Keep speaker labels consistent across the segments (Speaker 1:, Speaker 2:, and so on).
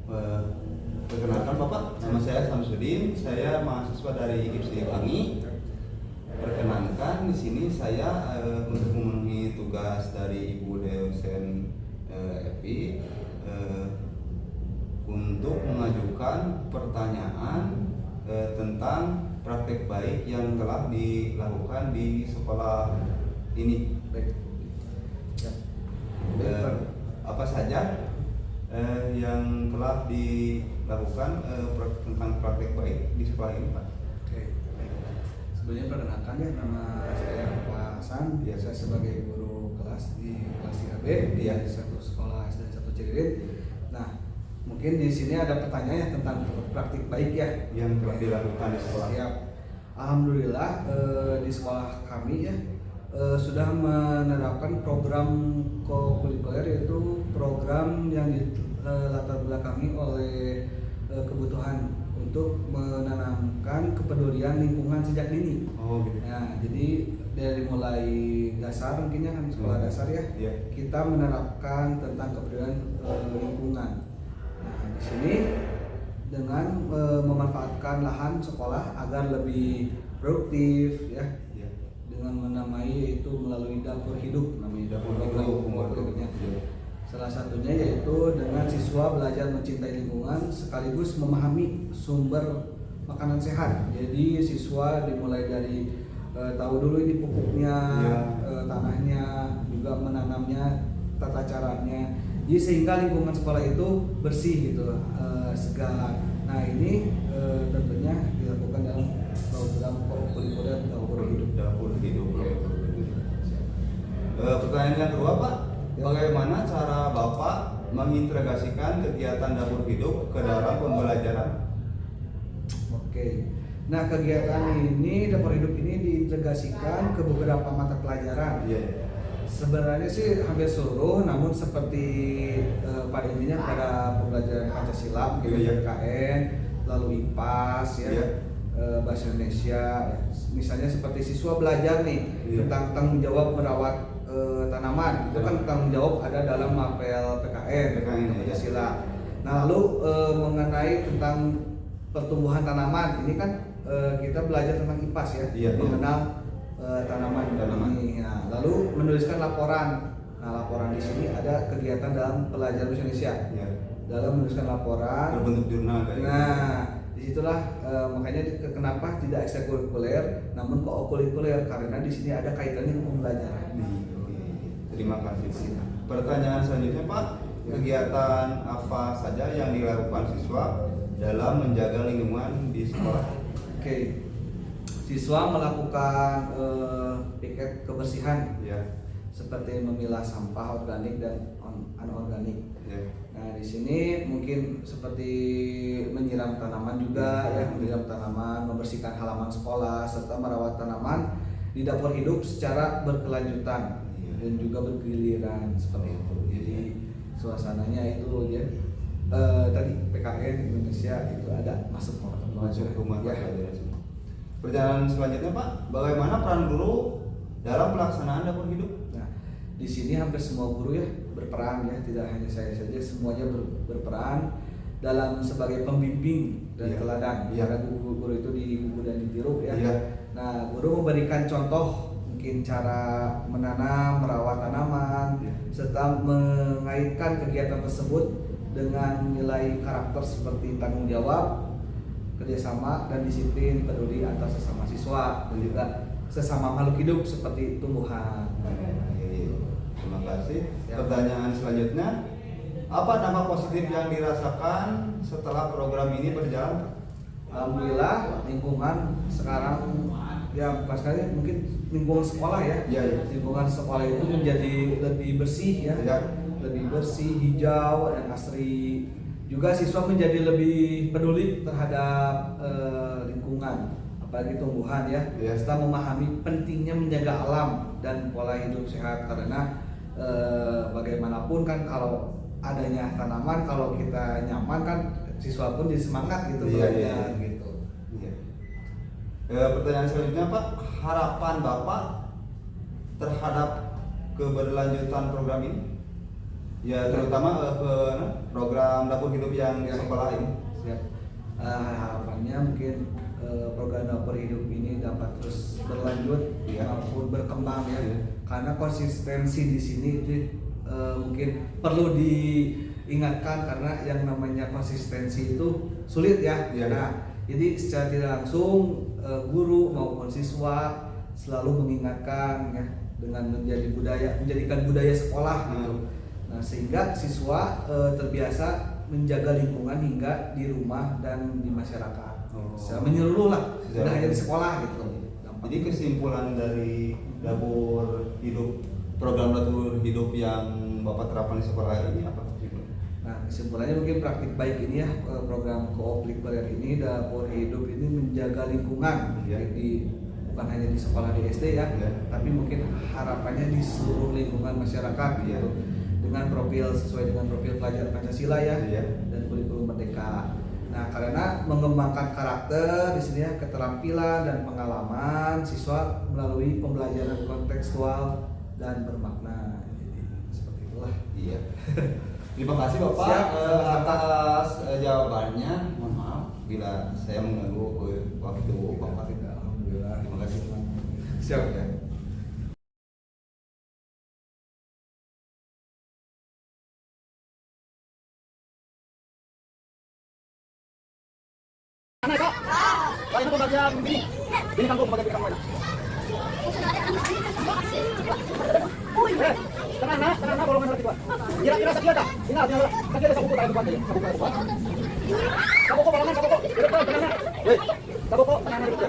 Speaker 1: Eh, Perkenalkan Bapak, nama saya Samsudin, saya mahasiswa dari IKIP Siliwangi. Perkenalkan di sini saya untuk memenuhi tugas dari Ibu dosen Evi untuk mengajukan pertanyaan tentang praktek baik yang telah dilakukan di sekolah ini.
Speaker 2: Baik.
Speaker 1: Apa saja yang telah dilakukan tentang praktek baik di sekolah ini, Pak?
Speaker 2: Oke, baik. Sebelumnya perkenalkan ya, nama saya Pak Hasan.
Speaker 1: Ya.
Speaker 2: Saya sebagai guru kelas di kelas 3B di
Speaker 1: Ya.
Speaker 2: satu sekolah dan satu Ciririt. Nah, mungkin di sini ada pertanyaan ya tentang praktik baik ya
Speaker 1: Yang telah dilakukan di sekolah.
Speaker 2: Siap. Alhamdulillah di sekolah kami ya sudah menerapkan program kokurikuler, yaitu program yang dilatar belakangi oleh kebutuhan untuk menanamkan kepedulian lingkungan sejak dini.
Speaker 1: Oh gitu.
Speaker 2: Nah, jadi dari mulai dasar mungkin ya kan sekolah dasar ya,
Speaker 1: Iya.
Speaker 2: kita menerapkan tentang kepedulian lingkungan. Nah, di sini dengan memanfaatkan lahan sekolah agar lebih produktif ya,
Speaker 1: Iya.
Speaker 2: dengan menamai yaitu melalui dapur hidup, namanya
Speaker 1: Dapur hidup.
Speaker 2: Salah satunya yaitu dengan siswa belajar mencintai lingkungan sekaligus memahami sumber makanan sehat. Jadi siswa dimulai dari tahu dulu ini pupuknya,
Speaker 1: Ya.
Speaker 2: tanahnya, juga menanamnya, tata caranya. Jadi sehingga lingkungan sekolah itu bersih gitu, segar. Nah ini tentunya dilakukan dalam program kokurikuler
Speaker 1: Dapur hidup. Pertanyaan yang kedua, Pak, bagaimana cara Bapak mengintegrasikan kegiatan dapur hidup ke dalam pembelajaran?
Speaker 2: Oke. Nah, kegiatan ini dapur hidup ini diintegrasikan ke beberapa mata pelajaran.
Speaker 1: Iya.
Speaker 2: Sebenarnya sih hampir seluruh, namun seperti pada intinya pada pembelajaran Pancasila, mungkin
Speaker 1: Iya.
Speaker 2: PKN, lalu IPAS ya.
Speaker 1: Iya.
Speaker 2: Bahasa Indonesia, misalnya seperti siswa belajar nih
Speaker 1: Iya.
Speaker 2: tentang tanggung jawab merawat tanaman, itu kan tanggung jawab ada dalam mapel PKN, Pancasila. Nah, lalu mengenai tentang pertumbuhan tanaman, ini kan kita belajar tentang IPAS ya,
Speaker 1: Iya,
Speaker 2: mengenal tanaman. Ini. Nah, lalu menuliskan laporan. Nah, laporan di sini ada kegiatan dalam pelajaran bahasa Indonesia.
Speaker 1: Iya.
Speaker 2: Dalam menuliskan laporan.
Speaker 1: Berbentuk jurnal kayak gitu.
Speaker 2: Nah, disitulah makanya kenapa tidak ekstrakurikuler, namun kokurikuler, karena di sini ada kaitannya dengan pembelajaran.
Speaker 1: Terima kasih. Pertanyaan selanjutnya, Pak, kegiatan apa saja yang dilakukan siswa dalam menjaga lingkungan di sekolah?
Speaker 2: Oke, siswa melakukan piket kebersihan
Speaker 1: Ya.
Speaker 2: seperti memilah sampah organik dan anorganik.
Speaker 1: Ya.
Speaker 2: Nah, di sini mungkin seperti menyiram tanaman juga ya, menyiram tanaman, membersihkan halaman sekolah serta merawat tanaman di dapur hidup secara berkelanjutan dan juga bergiliran seperti itu. Jadi suasananya itu ya tadi PKN Indonesia itu ada masuk
Speaker 1: Rumah
Speaker 2: ya.
Speaker 1: Perjalanan selanjutnya, Pak, bagaimana peran guru dalam pelaksanaan dapur hidup?
Speaker 2: Nah, di sini hampir semua guru ya berperan ya, tidak hanya saya saja, semuanya berperan dalam sebagai pembimbing dan
Speaker 1: Iya.
Speaker 2: teladan.
Speaker 1: Iya.
Speaker 2: Karena guru itu digugu dan ditiru ya.
Speaker 1: Iya.
Speaker 2: Nah, guru memberikan contoh mungkin cara menanam, merawat tanaman,
Speaker 1: Iya.
Speaker 2: serta mengaitkan kegiatan tersebut dengan nilai karakter seperti tanggung jawab, kerjasama, dan disiplin peduli antar sesama siswa dan juga sesama makhluk hidup seperti tumbuhan.
Speaker 1: Terima kasih.
Speaker 2: Ya.
Speaker 1: Pertanyaan selanjutnya, apa dampak positif yang dirasakan setelah program ini berjalan?
Speaker 2: Alhamdulillah lingkungan sekarang ya bukan sekali mungkin lingkungan sekolah ya.
Speaker 1: Iya, iya.
Speaker 2: Lingkungan sekolah itu menjadi lebih bersih ya.
Speaker 1: Iya.
Speaker 2: Lebih bersih, hijau dan asri. Juga siswa menjadi lebih peduli terhadap lingkungan, apalagi tumbuhan ya.
Speaker 1: Iya.
Speaker 2: Serta memahami pentingnya menjaga alam dan pola hidup sehat, karena bagaimanapun kan kalau adanya tanaman, kalau kita nyaman kan siswa pun jadi semangat gitu
Speaker 1: Iya,
Speaker 2: belajar
Speaker 1: iya.
Speaker 2: gitu.
Speaker 1: Iya. Pertanyaan selanjutnya, Pak, harapan Bapak terhadap keberlanjutan program ini? Ya terutama ke program dapur hidup yang
Speaker 2: Ya.
Speaker 1: sekolah ini.
Speaker 2: Siap. Harapannya mungkin program dapur hidup ini dapat terus berlanjut
Speaker 1: Iya.
Speaker 2: maupun berkembang ya.
Speaker 1: Iya.
Speaker 2: Karena konsistensi di sini itu mungkin perlu diingatkan karena yang namanya konsistensi itu sulit ya.
Speaker 1: Iya.
Speaker 2: Nah, jadi secara tidak langsung guru maupun siswa selalu mengingatkan ya dengan menjadikan budaya sekolah gitu. Nah, sehingga siswa terbiasa menjaga lingkungan hingga di rumah dan di masyarakat. Secara menyeluruh lah, tidak hanya di sekolah gitu.
Speaker 1: Jadi kesimpulan dari dapur hidup, program dapur hidup yang Bapak terapkan di sekolah ini apa?
Speaker 2: Nah, kesimpulannya mungkin praktik baik ini ya, program co-op lingkungan ini, dapur hidup ini menjaga lingkungan
Speaker 1: Iya.
Speaker 2: bukan hanya di sekolah di SD ya,
Speaker 1: Iya.
Speaker 2: tapi mungkin harapannya di seluruh lingkungan masyarakat
Speaker 1: Iya.
Speaker 2: gitu. Dengan profil sesuai dengan profil pelajar Pancasila ya,
Speaker 1: Iya.
Speaker 2: dan kurikulum merdeka. Nah, karena mengembangkan karakter di sini ya, keterampilan dan pengalaman siswa melalui pembelajaran kontekstual dan bermakna. Jadi, seperti itulah.
Speaker 1: Iya. Terima kasih Bapak
Speaker 2: Siap, sama-sama.
Speaker 1: atas jawabannya. Mohon maaf bila saya mengganggu waktu Bapak.
Speaker 2: Alhamdulillah.
Speaker 1: Terima kasih.
Speaker 2: Siap ya.
Speaker 3: Ini pembagian ini kangkung pembagian kangkung. Tenang na, golongan berarti dua. Kira-kira sekian dah. Ingat, sekian dah sabuko tayo buat ya. Sabuko golongan sabuko. Tenang na. Weh, sabuko tenang na dito.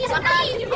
Speaker 4: Iya,